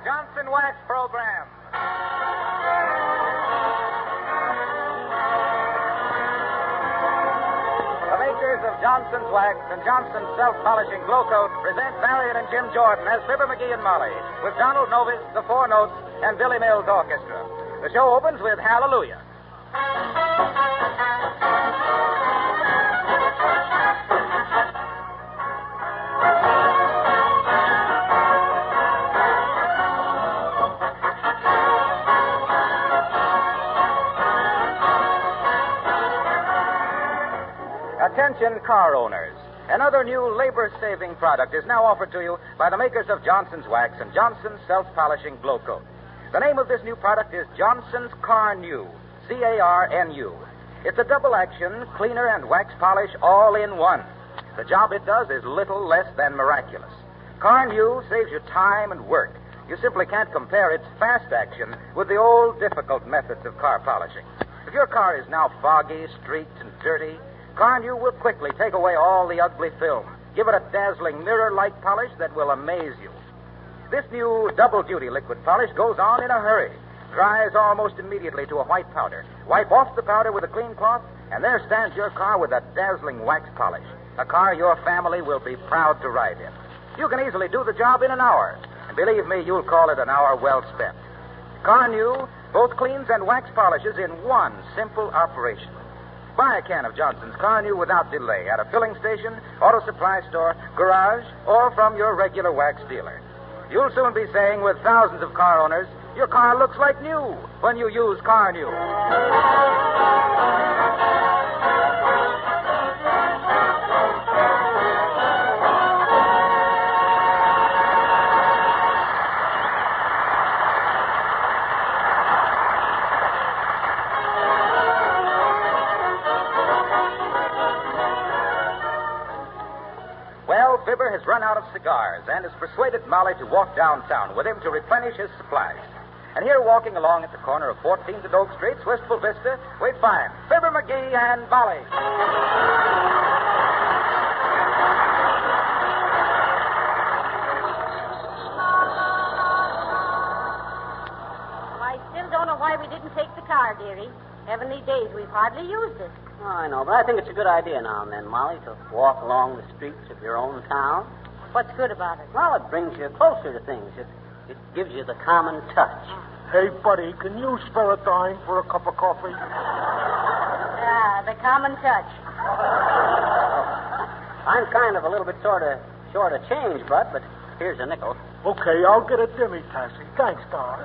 Johnson Wax program. The makers of Johnson's Wax and Johnson's Self-Polishing Glow Coat present Marion and Jim Jordan as Fibber McGee and Molly, with Donald Novis, the Four Notes, and Billy Mills Orchestra. The show opens with Hallelujah. Attention car owners. Another new labor-saving product is now offered to you by the makers of Johnson's Wax and Johnson's Self-Polishing Glow Coat. The name of this new product is Johnson's Carnu, C-A-R-N-U. It's a double-action cleaner and wax polish all in one. The job it does is little less than miraculous. Carnu saves you time and work. You simply can't compare its fast action with the old difficult methods of car polishing. If your car is now foggy, streaked, and dirty, Carnu will quickly take away all the ugly film. Give it a dazzling mirror-like polish that will amaze you. This new double-duty liquid polish goes on in a hurry, dries almost immediately to a white powder. Wipe off the powder with a clean cloth, and there stands your car with a dazzling wax polish. A car your family will be proud to ride in. You can easily do the job in an hour, and believe me, you'll call it an hour well spent. Carnu both cleans and wax polishes in one simple operation. Buy a can of Johnson's Carnu without delay at a filling station, auto supply store, garage, or from your regular wax dealer. You'll soon be saying with thousands of car owners, your car looks like new when you use Carnu. Fibber has run out of cigars and has persuaded Molly to walk downtown with him to replenish his supplies. And here, walking along at the corner of 14th and Oak Streets, Wistful Vista, we find Fibber McGee and Molly. Well, I still don't know why we didn't take the car, dearie. Heavenly days, we've hardly used it. Oh, I know, but I think it's a good idea now and then, Molly, to walk along the streets of your own town. What's good about it? Well, it brings you closer to things. It gives you the common touch. Hey, buddy, can you spare a dime for a cup of coffee? The common touch. I'm kind of a little bit short of change, Bud, but here's a nickel. Okay, I'll get a dimmy taxi. Thanks, Doc.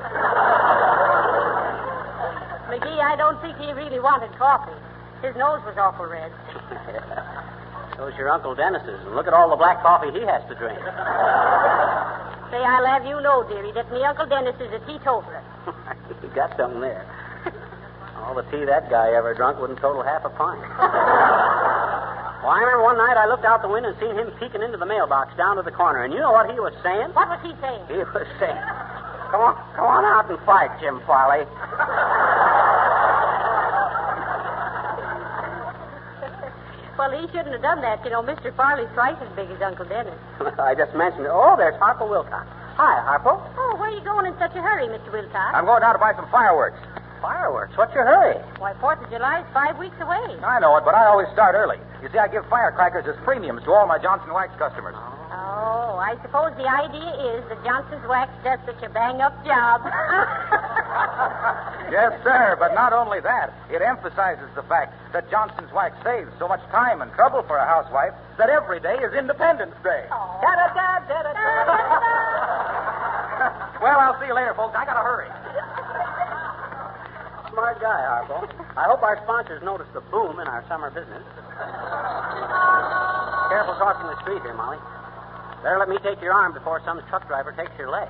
McGee, I don't think he really wanted coffee. His nose was awful red. So's your Uncle Dennis's, and look at all the black coffee he has to drink. Say, I'll have you know, dearie, that me Uncle Dennis is a teetotaler. You got something there. All the tea that guy ever drunk wouldn't total half a pint. Well, I remember one night I looked out the window and seen him peeking into the mailbox down to the corner, and you know what he was saying? What was he saying? He was saying, come on out and fight, Jim Farley. Well, he shouldn't have done that. You know, Mr. Farley's twice as big as Uncle Dennis. I just mentioned it. Oh, there's Harpo Wilcox. Hi, Harpo. Oh, where are you going in such a hurry, Mr. Wilcox? I'm going down to buy some fireworks. Fireworks? What's your hurry? Why, 4th of July is 5 weeks away. I know it, but I always start early. You see, I give firecrackers as premiums to all my Johnson Wax customers. Oh, I suppose the idea is that Johnson's Wax does such a bang-up job. Yes, sir, but not only that. It emphasizes the fact that Johnson's Wax saves so much time and trouble for a housewife that every day is Independence Day. Oh. Well, I'll see you later, folks. I gotta hurry. Smart guy, Harpo. I hope our sponsors notice the boom in our summer business. Careful crossing the street here, Molly. Better let me take your arm before some truck driver takes your leg.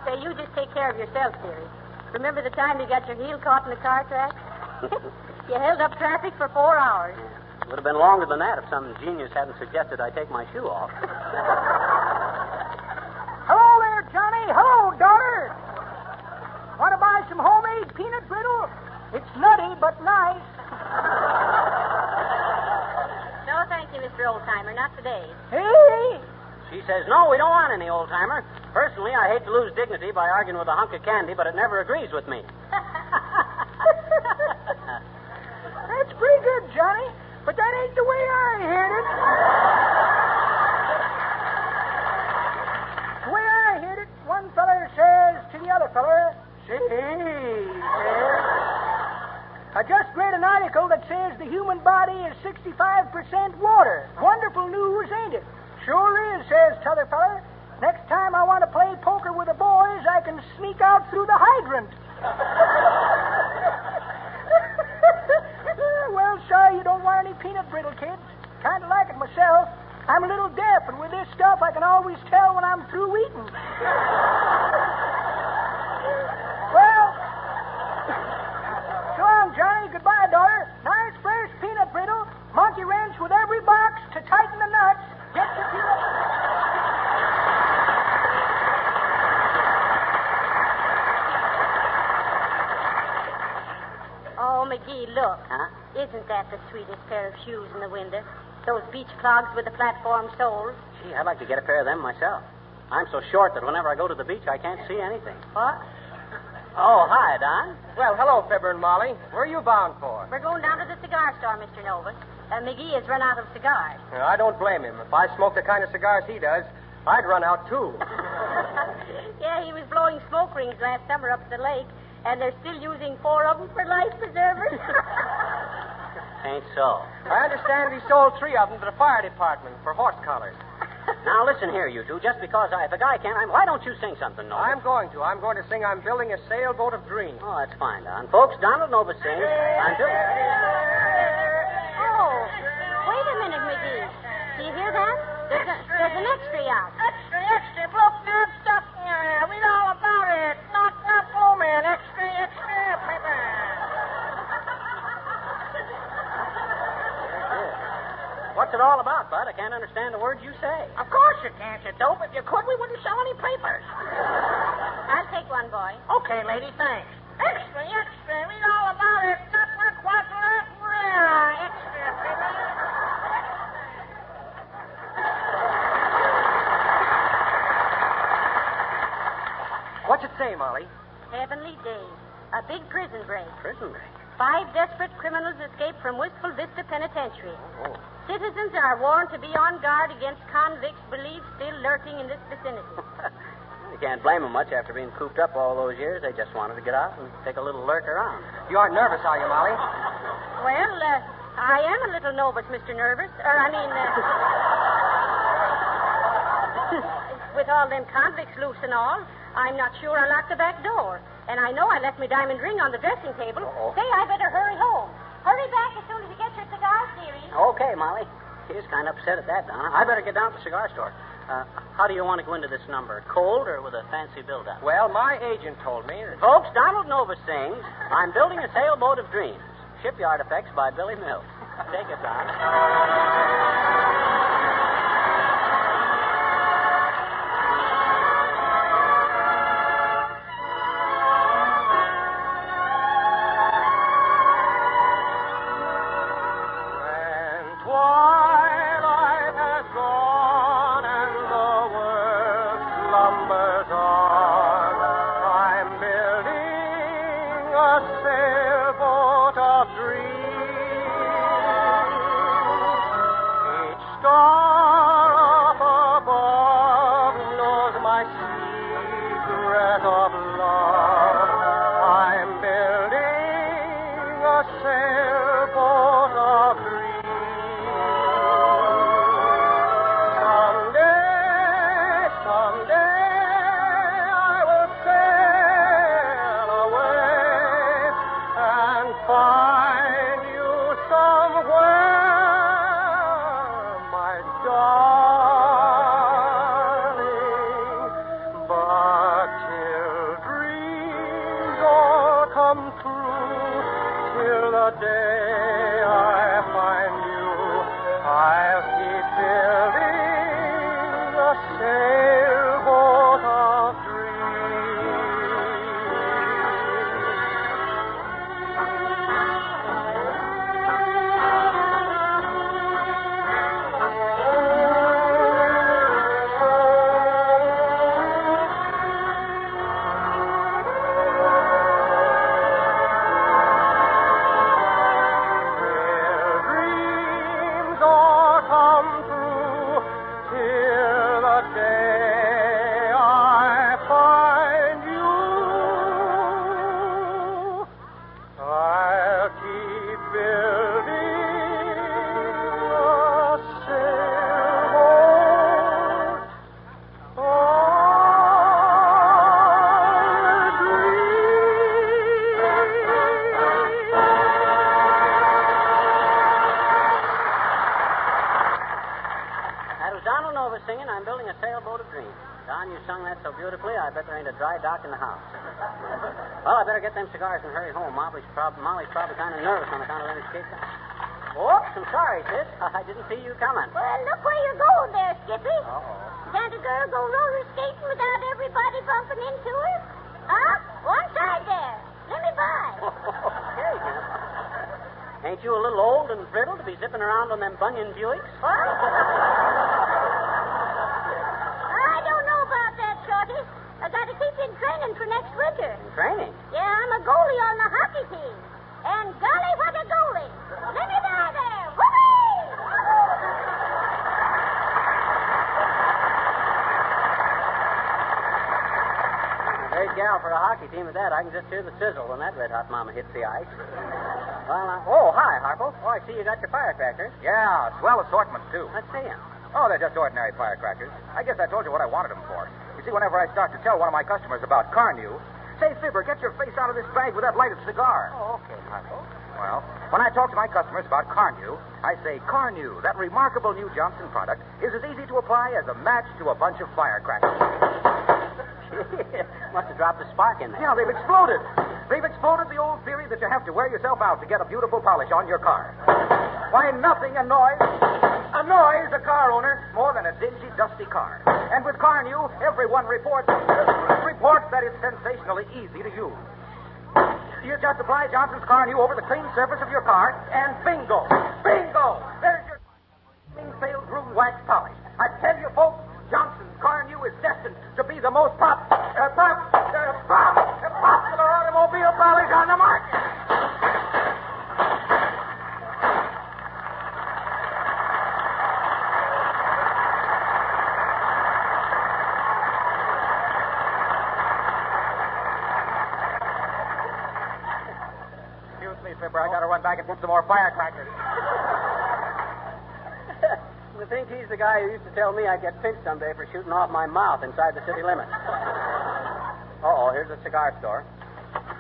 Say, you just take care of yourself, dearie. Remember the time you got your heel caught in the car track? You held up traffic for 4 hours. It would have been longer than that if some genius hadn't suggested I take my shoe off. Hello there, Johnny. Hello, daughter. Want to buy some homemade peanut brittle? It's nutty, but nice. No, thank you, Mr. Oldtimer. Not today. Hey! She says, no, we don't want any old-timer. Personally, I hate to lose dignity by arguing with a hunk of candy, but it never agrees with me. That's pretty good, Johnny. But that ain't the way I heard it. The way I heard it, one feller says to the other feller, say, I just read an article that says the human body is 65% water. Wonderful news, ain't it? Sure is, says t'other feller. Next time I want to play poker with the boys, I can sneak out through the hydrant. Well, sorry you don't want any peanut brittle, kids. Kind of like it myself. I'm a little deaf, and with this stuff, I can always tell when I'm through eating. Well, so long, Johnny. Goodbye, daughter. Nice, fresh peanut brittle. Monkey wrench with every box to tighten the nuts. Get your peanut... Oh, McGee, look. Huh? Isn't that the sweetest pair of shoes in the window? Those beach clogs with the platform soles. Gee, I'd like to get a pair of them myself. I'm so short that whenever I go to the beach, I can't see anything. What? Oh, hi, Don. Well, hello, Fibber and Molly. Where are you bound for? We're going down to the cigar store, Mr. Novus. McGee has run out of cigars. I don't blame him. If I smoked the kind of cigars he does, I'd run out, too. Yeah, he was blowing smoke rings last summer up at the lake, and they're still using 4 of them for life preservers. Ain't so. I understand he sold 3 of them to the fire department for horse collars. Now, listen here, you two. Just because if a guy can't... why don't you sing something, Novus? I'm going to. I'm going to sing I'm Building a Sailboat of Dreams. Oh, that's fine, Don. Folks, Donald Novus sings I'm Building... Oh, wait a minute, McGee. Do you hear that? There's an extra out. Extra, broke down stuff. Yeah, read all about it. Knocked up woman. Extra, paper. What's it all about, Bud? I can't understand the words you say. Of course you can't, you dope. If you could, we wouldn't sell any papers. I'll take one, boy. Okay, lady, thanks. Extra, read all about it. Extra, paper. What's it say, Molly? Heavenly days. A big prison break. Prison break. 5 desperate criminals escaped from Wistful Vista Penitentiary. Oh. Citizens are warned to be on guard against convicts believed still lurking in this vicinity. You can't blame them much after being cooped up all those years. They just wanted to get out and take a little lurk around. You aren't nervous, are you, Molly? Well, I am a little nervous, Mr. Nervous. With all them convicts loose and all, I'm not sure I locked the back door. And I know I left my diamond ring on the dressing table. Uh-oh. Say, I better hurry home. Hurry back as soon as you get your cigars, dearie. Okay, Molly. He's kind of upset at that, Donna. I better get down to the cigar store. How do you want to go into this number? Cold or with a fancy build-up? Well, my agent told me that... Folks, Donald Novus sings I'm Building a Sailboat of Dreams. Shipyard Effects by Billy Mills. Take it, Don. But till dreams that so beautifully, I bet there ain't a dry dock in the house. Well, I better get them cigars and hurry home. Molly's probably kind of nervous on account of them escape. Oops, I'm sorry, sis. I didn't see you coming. Well, look where you're going there, Skippy. Uh-oh. Can't a girl go roller skating without everybody bumping into her? Huh? One side there. Let me by. Okay, then. Ain't you a little old and brittle to be zipping around on them Bunyan Buicks? What? I don't know about that, Shorty. I got to keep in training for next winter. In training? Yeah, I'm a goalie on the hockey team. And golly, what a goalie. Let me by there. Whoopee! Great gal for a hockey team at that. I can just hear the sizzle when that red-hot mama hits the ice. Well, hi, Harpo. Oh, I see you got your firecrackers. Yeah, swell assortment, too. Let's see 'em. Oh, they're just ordinary firecrackers. I guess I told you what I wanted them for. You see, whenever I start to tell one of my customers about Carnew, say, Fibber, get your face out of this bag with that lighted cigar. Oh, okay, Harpo. Well, when I talk to my customers about Carnew, I say Carnew, that remarkable new Johnson product, is as easy to apply as a match to a bunch of firecrackers. Must have dropped a spark in there. Yeah, they've exploded. They've exploded the old theory that you have to wear yourself out to get a beautiful polish on your car. Why, nothing annoys a car owner more than a dingy, dusty car. And with Carnew, everyone reports that it's sensationally easy to use. You just apply Johnson's Carnew over the clean surface of your car, and bingo! Bingo! There's your failed groom wax polish. I tell you, folks, Johnson's Carnew is destined to be the most popular automobile polish on the market. Excuse me, Fibber. I got to run back and put some more firecrackers. I think he's the guy who used to tell me I'd get pinched someday for shooting off my mouth inside the city limits. Uh-oh, here's a cigar store.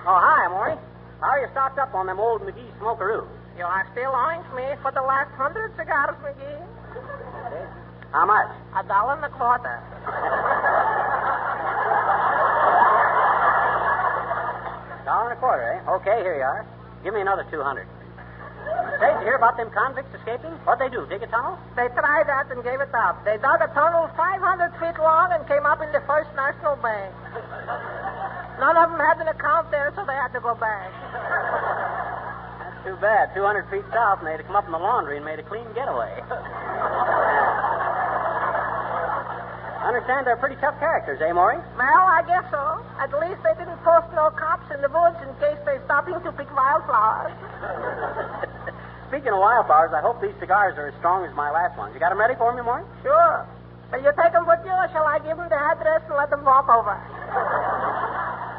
Oh, hi, Maury. How are you stocked up on them old McGee smokeroos? You are still owing me for the last 100 cigars, McGee. Okay. How much? $1.25. $1.25, eh? Okay, here you are. Give me another 200. Say, did you hear about them convicts escaping? What'd they do, dig a tunnel? They tried that and gave it up. They dug a tunnel 500 feet long and came up in the First National Bank. None of them had an account there, so they had to go back. That's too bad. 200 feet south, and they'd have come up in the laundry and made a clean getaway. I understand they're pretty tough characters, eh, Maury? Well, I guess so. At least they didn't post no cops in the woods in case they stopping to pick wildflowers. Speaking of wildflowers, I hope these cigars are as strong as my last ones. You got them ready for me, Maury? Sure. Will you take them with you, or shall I give them the address and let them walk over?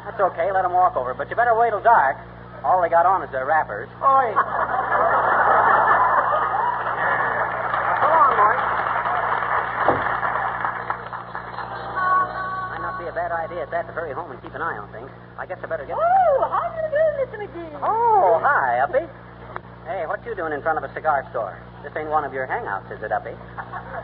That's okay. Let them walk over. But you better wait till dark. All they got on is their wrappers. Oi. Come on, Maury. Might not be a bad idea at that to hurry home and keep an eye on things. I guess I better get... Oh, how do you do, Mr. McGee? Oh, hi, Uppy. Hey, what you doing in front of a cigar store? This ain't one of your hangouts, is it, Uppy?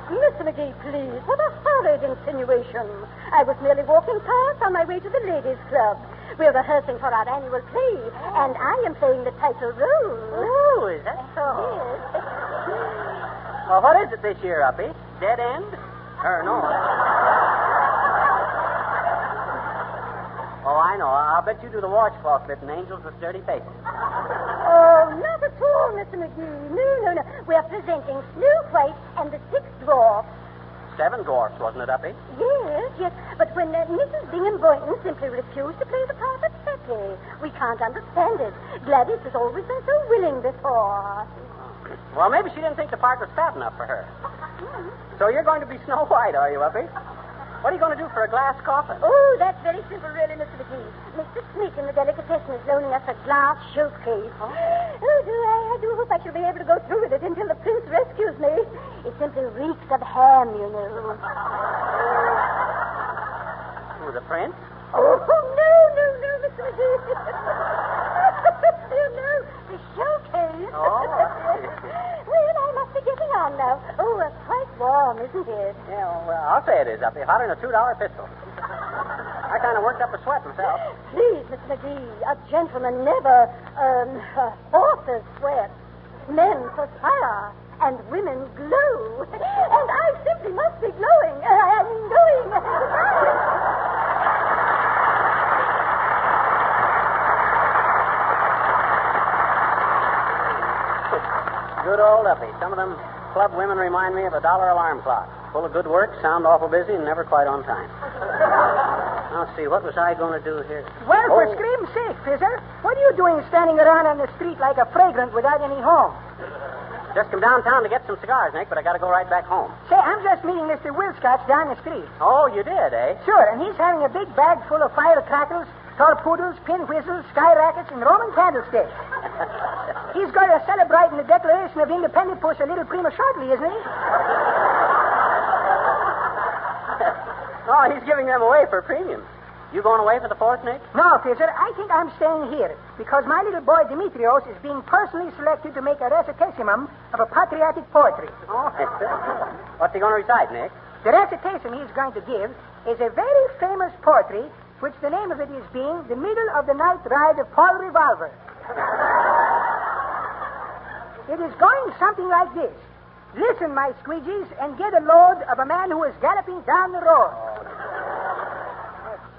Mr. McGee, please. What a horrid insinuation. I was merely walking past on my way to the ladies' club. We're rehearsing for our annual play, and I am playing the title role. Oh, is that so? Yes. Well, what is it this year, Uppy? Dead End? No. Oh, I know. I'll bet you do the washcloth bit in Angels with Dirty Faces. Oh, not at all, Mr. McGee. No. We're presenting Snow White and the Six Dwarfs. 7 dwarfs, wasn't it, Uppy? Yes. But when Mrs. Bingham Boynton simply refused to play the part of Pepe, we can't understand it. Gladys has always been so willing before. Well, maybe she didn't think the part was fat enough for her. So you're going to be Snow White, are you, Uppy? What are you going to do for a glass coffin? Oh, that's very simple, really, Mr. McGee. Mr. Smith in the delicatessen is loaning us a glass showcase. Oh, I do hope I shall be able to go through with it until the prince rescues me. It simply reeks of ham, you know. Who, the prince? Oh, no, Mr. McGee. The showcase. Oh. Well, I must be getting on now. Oh, quite warm, isn't it? Yeah, well, I'll say it is, Uppy. Hotter than a $2 pistol. I kind of worked up a sweat myself. Please, Mr. McGee, a gentleman never, horses sweat. Men perspire, and women glow. And I simply must be glowing. Glowing. Good old Uppy. Some of them club women remind me of a dollar alarm clock. Full of good work, sound awful busy, and never quite on time. Now, see, what was I going to do here? Well, for scream's sake, Fizzer, what are you doing standing around on the street like a fragrant without any home? Just come downtown to get some cigars, Nick, but I got to go right back home. Say, I'm just meeting Mr. Wilscott down the street. Oh, you did, eh? Sure, and he's having a big bag full of firecrackers, torpedoes, pin whistles, sky rockets, and Roman candlesticks. He's going to celebrate in the Declaration of Independence a little prematurely, isn't he? No, he's giving them away for premiums. You going away for the 4th, Nick? No, Fizzer, I think I'm staying here because my little boy Demetrios is being personally selected to make a recitatimum of a patriotic poetry. Oh, what's he going to recite, Nick? The recitation he's going to give is a very famous poetry, which the name of it is being The Middle of the Night Ride of Paul Revolver. It is going something like this. Listen, my squeegees, and get a load of a man who is galloping down the road.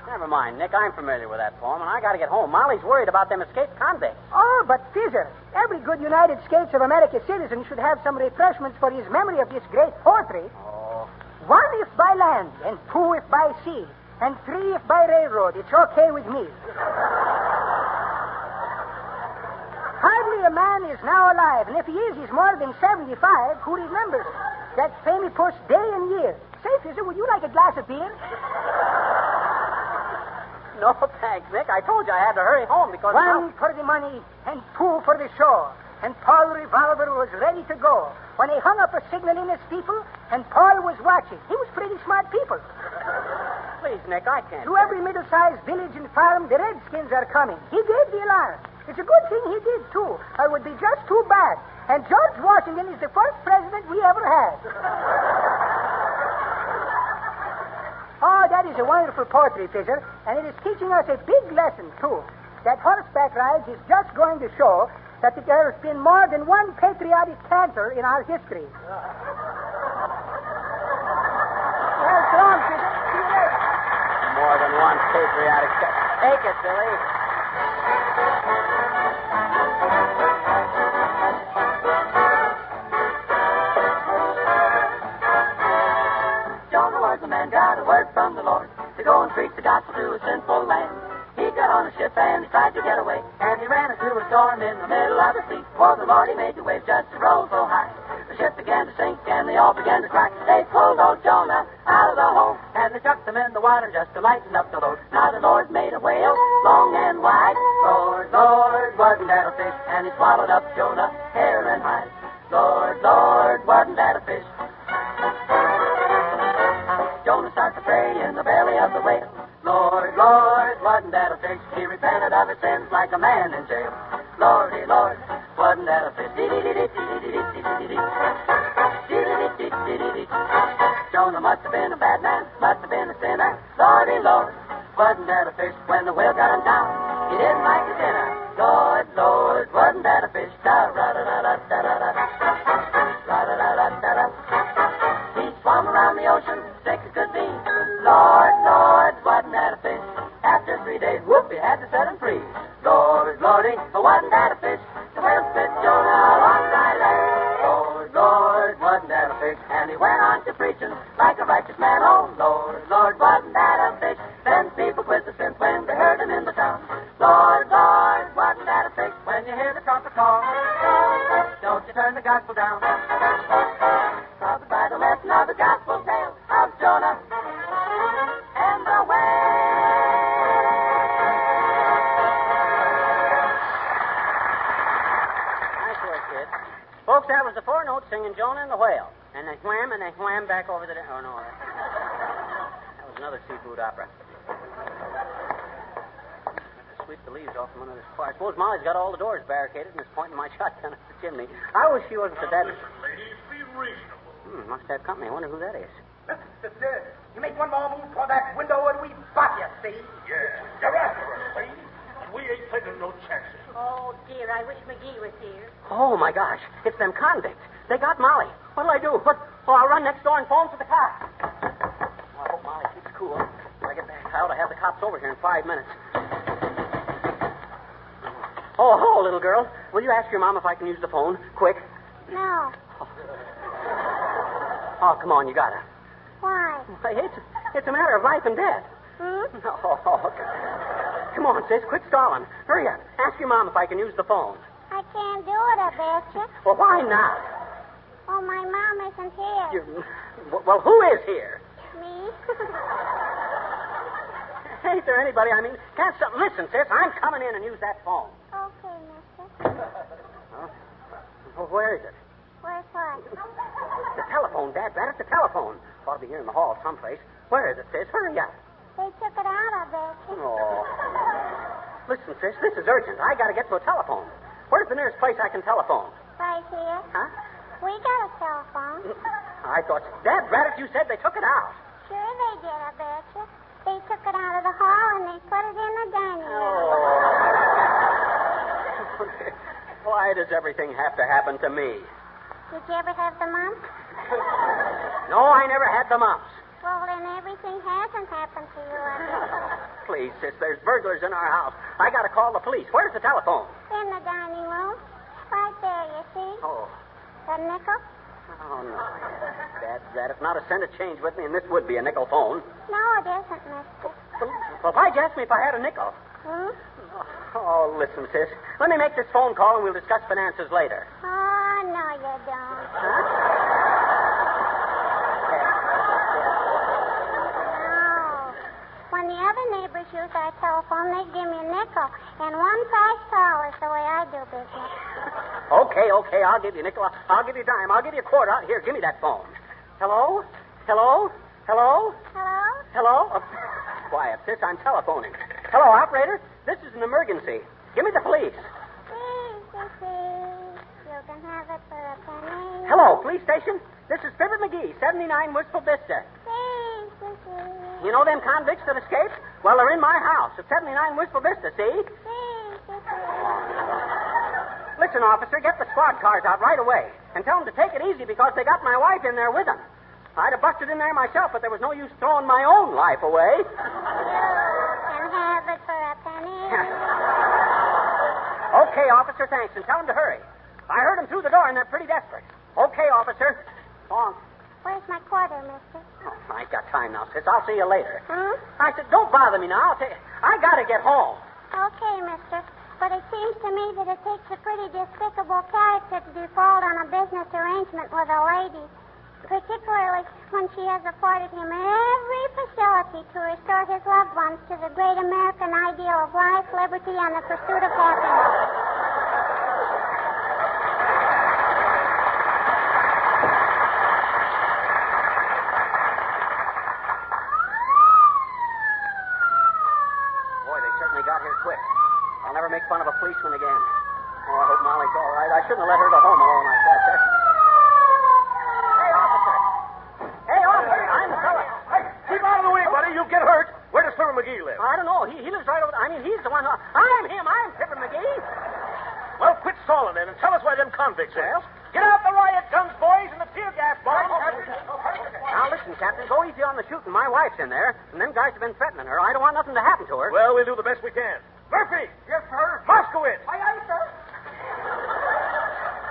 Never mind, Nick. I'm familiar with that poem, and I got to get home. Molly's worried about them escaped convicts. Oh, but Fizzer, every good United States of America citizen should have some refreshments for his memory of this great poetry. Oh. 1 if by land, and 2 if by sea, and 3 if by railroad. It's okay with me. Hardly a man is now alive, and if he is, he's more than 75, who remembers that famous day and year. Say, Fizzer, would you like a glass of beer? No, thanks, Nick. I told you I had to hurry home because... 1 for the money, and 2 for the show. And Paul Revolver was ready to go when he hung up a signal in the steeple, and Paul was watching. He was pretty smart people. Please, Nick, I can't... To every middle-sized village and farm, the Redskins are coming. He gave the alarm. It's a good thing he did, too. It would be just too bad. And George Washington is the first president we ever had. Oh, that is a wonderful poetry, Fizzer, and it is teaching us a big lesson, too. That horseback rides is just going to show that there has been more than one patriotic canter in our history. Well, so long, Fizzer. See you later. More than one patriotic... Take it, Billy. Jonah was the man, got a word from the Lord to go and preach the gospel to a sinful land. He got on a ship and he tried to get away, and he ran into a storm in the middle of the sea. For the Lord, he made the waves just to roll so high. The ship began to sink and they all began to cry. They pulled old Jonah out of the hole, and they chucked him in the water just to lighten up the load. Now the Lord made a whale, long and wide. Lord, Lord, wasn't that a fish? And he swallowed up Jonah, hair and hide. Lord, Lord, wasn't that a fish? Jonah started to pray in the belly of the whale. Lord, Lord, wasn't that a fish? He repented of his sins like a man in jail. Lordy, Lord, wasn't that a fish? Jonah must have been a bad man, must have been a sinner. Lordy, Lord, wasn't that a fish? When the whale got him down, he didn't like the dinner. Lord, Lord, wasn't that a fish? He swam around the ocean, sick as could be. Lord, Lord, wasn't that a fish? After 3 days, whoop, he had to set him free. Lord, Lordy, wasn't that a fish? The whale spit Jonah on dry land. Lord, Lord, wasn't that a fish? And he went on to preaching like a righteous man. Oh, Lord, Lord, wasn't that a fish? Then people quit the sins when they heard him in the town. Lord, Lord, wasn't that a fish? When you hear the trumpet call, don't you turn the gospel down. Trumpet by the lesson of the gospel tale of Jonah and the Folks, that was the 4 notes singing Jonah and the Whale. And they wham back over the... Oh, no. That was another seafood opera. Have to sweep the leaves off from under this fire. I suppose Molly's got all the doors barricaded and is pointing my shotgun at the chimney. I wish she wasn't so bad. Listen, lady, be reasonable. Must have company. I wonder who that is. Listen, sister, you make one more move toward that window and we spot you. see? Yeah. You're after us, see? And we ain't taking no chances. Oh, dear, I wish McGee was here. Oh, my gosh. It's them convicts. They got Molly. What'll I do? I'll run next door and phone for the cops. I hope Molly keeps cool. When I get back out, I have the cops over here in 5 minutes. Oh, hello, little girl. Will you ask your mom if I can use the phone? Quick. No. Oh, come on, you gotta. Why? It's a matter of life and death. Hmm? Oh, come on, sis. Quit stalling. Hurry up. Ask your mom if I can use the phone. I can't do it, I betcha. Well, why not? Oh, my mom isn't here. Well, who is here? Me? Ain't there anybody? I mean, can't some... Listen, sis, I'm coming in and use that phone. Okay, mister. Well, where is it? Where's what? The telephone, Dad. Right at the telephone. Ought to be here in the hall someplace. Where is it, sis? Hurry up. They took it out, I betcha. Oh. Listen, sis, this is urgent. I got to get to a telephone. Where's the nearest place I can telephone? Right here. Huh? We got a telephone. I thought... Dad, Braddock, you said they took it out. Sure they did, I betcha. They took it out of the hall and they put it in the dining room. Oh. Why does everything have to happen to me? Did you ever have the mumps? No, I never had the mumps. Well, then everything hasn't happened to you, I guess. Please, sis, there's burglars in our house. I got to call the police. Where's the telephone? In the dining room. Right there, you see? Oh. The nickel? Oh, no. That's not a cent of change with me, and this would be a nickel phone. No, it isn't, mister. Well, why'd you ask me if I had a nickel? Hmm? Oh, listen, sis. Let me make this phone call, and we'll discuss finances later. Oh, no, you don't. Huh? No. When the other neighbors use our telephone, they give me a nickel. And one price tall is the way I do business. Okay. I'll give you a nickel. I'll give you a dime. I'll give you a quarter. Here, give me that phone. Hello? Hello? Hello? Hello? Hello? Quiet, sis. I'm telephoning. Hello, operator. This is an emergency. Give me the police. Please. You can have it for a penny. Hello, police station. This is Fibber McGee, 79 Wistful Vista. Please. You know them convicts that escaped? Well, they're in my house at 79 Wistful Vista, see? Listen, officer, get the squad cars out right away and tell them to take it easy because they got my wife in there with them. I'd have busted in there myself, but there was no use throwing my own life away. You can have it for a penny. Okay, officer, thanks, and tell them to hurry. I heard them through the door, and they're pretty desperate. Okay, officer. Long. Where's my quarter, mister? Oh, I ain't got time now, sis. I'll see you later. Hmm? I said, don't bother me now. I got to get home. Okay, mister. But it seems to me that it takes a pretty despicable character to default on a business arrangement with a lady, particularly when she has afforded him every facility to restore his loved ones to the great American ideal of life, liberty, and the pursuit of happiness. Got here quick. I'll never make fun of a policeman again. Oh, I hope Molly's all right. I shouldn't have let her go home alone like that. Hey, officer! I'm the fella. Hey, keep out of the way, buddy. You'll get hurt. Where does Fibber McGee live? I don't know. He lives right over there. I mean, he's the one who... I'm him. I'm Fibber McGee. Well, quit stalling then and tell us where them convicts are. Get out the riot guns, boys, and the tear gas bombs. Now, listen, Captain, go easy on the shooting. My wife's in there, and them guys have been threatening her. I don't want nothing to happen to her. Well, we'll do the best we can. Murphy! Yes, sir? Moskowitz! Aye, aye, sir.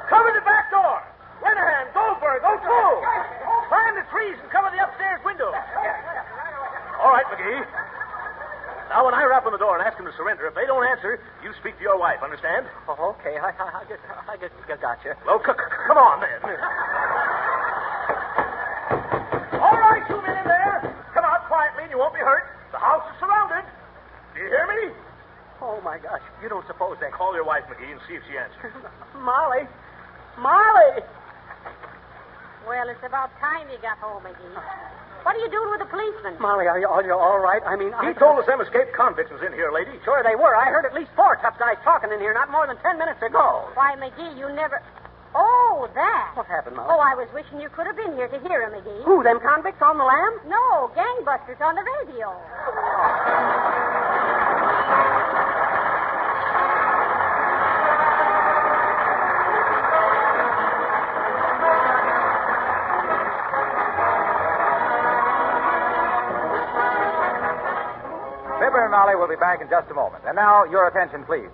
Cover the back door. Lenahan, Goldberg, O'Toole. Climb the trees and cover the upstairs window. All right, McGee. Now, when I rap on the door and ask them to surrender, if they don't answer, you speak to your wife, understand? Oh, okay. I gotcha. Well, come on, then. All right, you men in there. Come out quietly and you won't be hurt. The house is surrounded. Do you hear me? Oh, my gosh. You don't suppose they... Call your wife, McGee, and see if she answers. Molly! Well, it's about time you got home, McGee. What are you doing with the policeman? Molly, are you all right? I mean, He told us them escaped convicts was in here, lady. Sure they were. I heard at least 4 tough guys talking in here not more than 10 minutes ago. Why, McGee, you never... Oh, that. What happened, Molly? Oh, I was wishing you could have been here to hear him, McGee. Who, them convicts on the lam? No, gangbusters on the radio. Fibber and Molly will be back in just a moment. And now, your attention, please.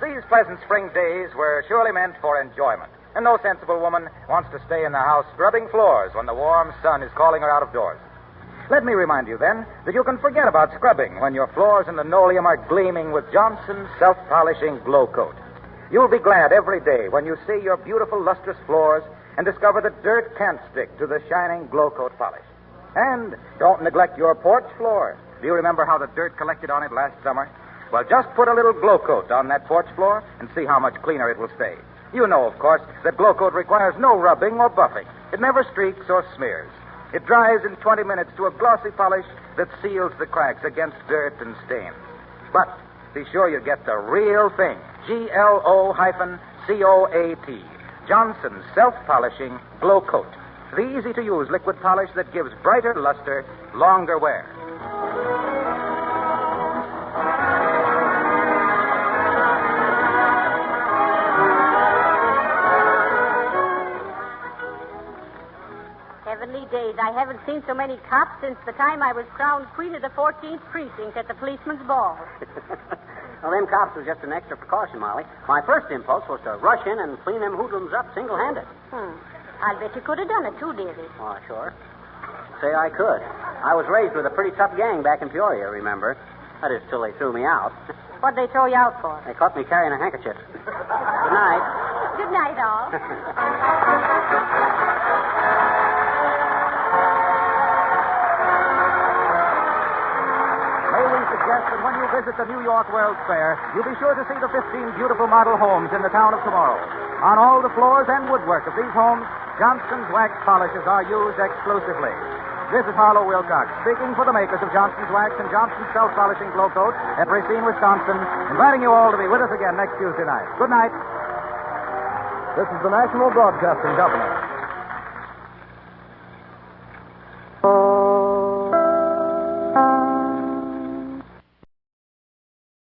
These pleasant spring days were surely meant for enjoyment. And no sensible woman wants to stay in the house scrubbing floors when the warm sun is calling her out of doors. Let me remind you, then, that you can forget about scrubbing when your floors and linoleum are gleaming with Johnson's self-polishing Glow Coat. You'll be glad every day when you see your beautiful, lustrous floors and discover that dirt can't stick to the shining Glow Coat polish. And don't neglect your porch floor. Do you remember how the dirt collected on it last summer? Well, just put a little Glow Coat on that porch floor and see how much cleaner it will stay. You know, of course, that Glow Coat requires no rubbing or buffing. It never streaks or smears. It dries in 20 minutes to a glossy polish that seals the cracks against dirt and stains. But be sure you get the real thing. GLO-COAT. Johnson's self-polishing Glow Coat. The easy-to-use liquid polish that gives brighter luster, longer wear. Heavenly days. I haven't seen so many cops since the time I was crowned queen of the 14th precinct at the policeman's ball. Well, them cops was just an extra precaution, Molly. My first impulse was to rush in and clean them hoodlums up single-handed. I'll bet you could have done it, too, dearie. Oh, sure. Say I could. I was raised with a pretty tough gang back in Peoria, remember? That is, till they threw me out. What'd they throw you out for? They caught me carrying a handkerchief. Good night. Good night, all. May we suggest that when you visit the New York World's Fair, you be sure to see the 15 beautiful model homes in the town of tomorrow. On all the floors and woodwork of these homes, Johnson's wax polishes are used exclusively. This is Harlow Wilcox, speaking for the makers of Johnson's Wax and Johnson's Self-Polishing Glow Coat at Racine, Wisconsin, inviting you all to be with us again next Tuesday night. Good night. This is the National Broadcasting Company.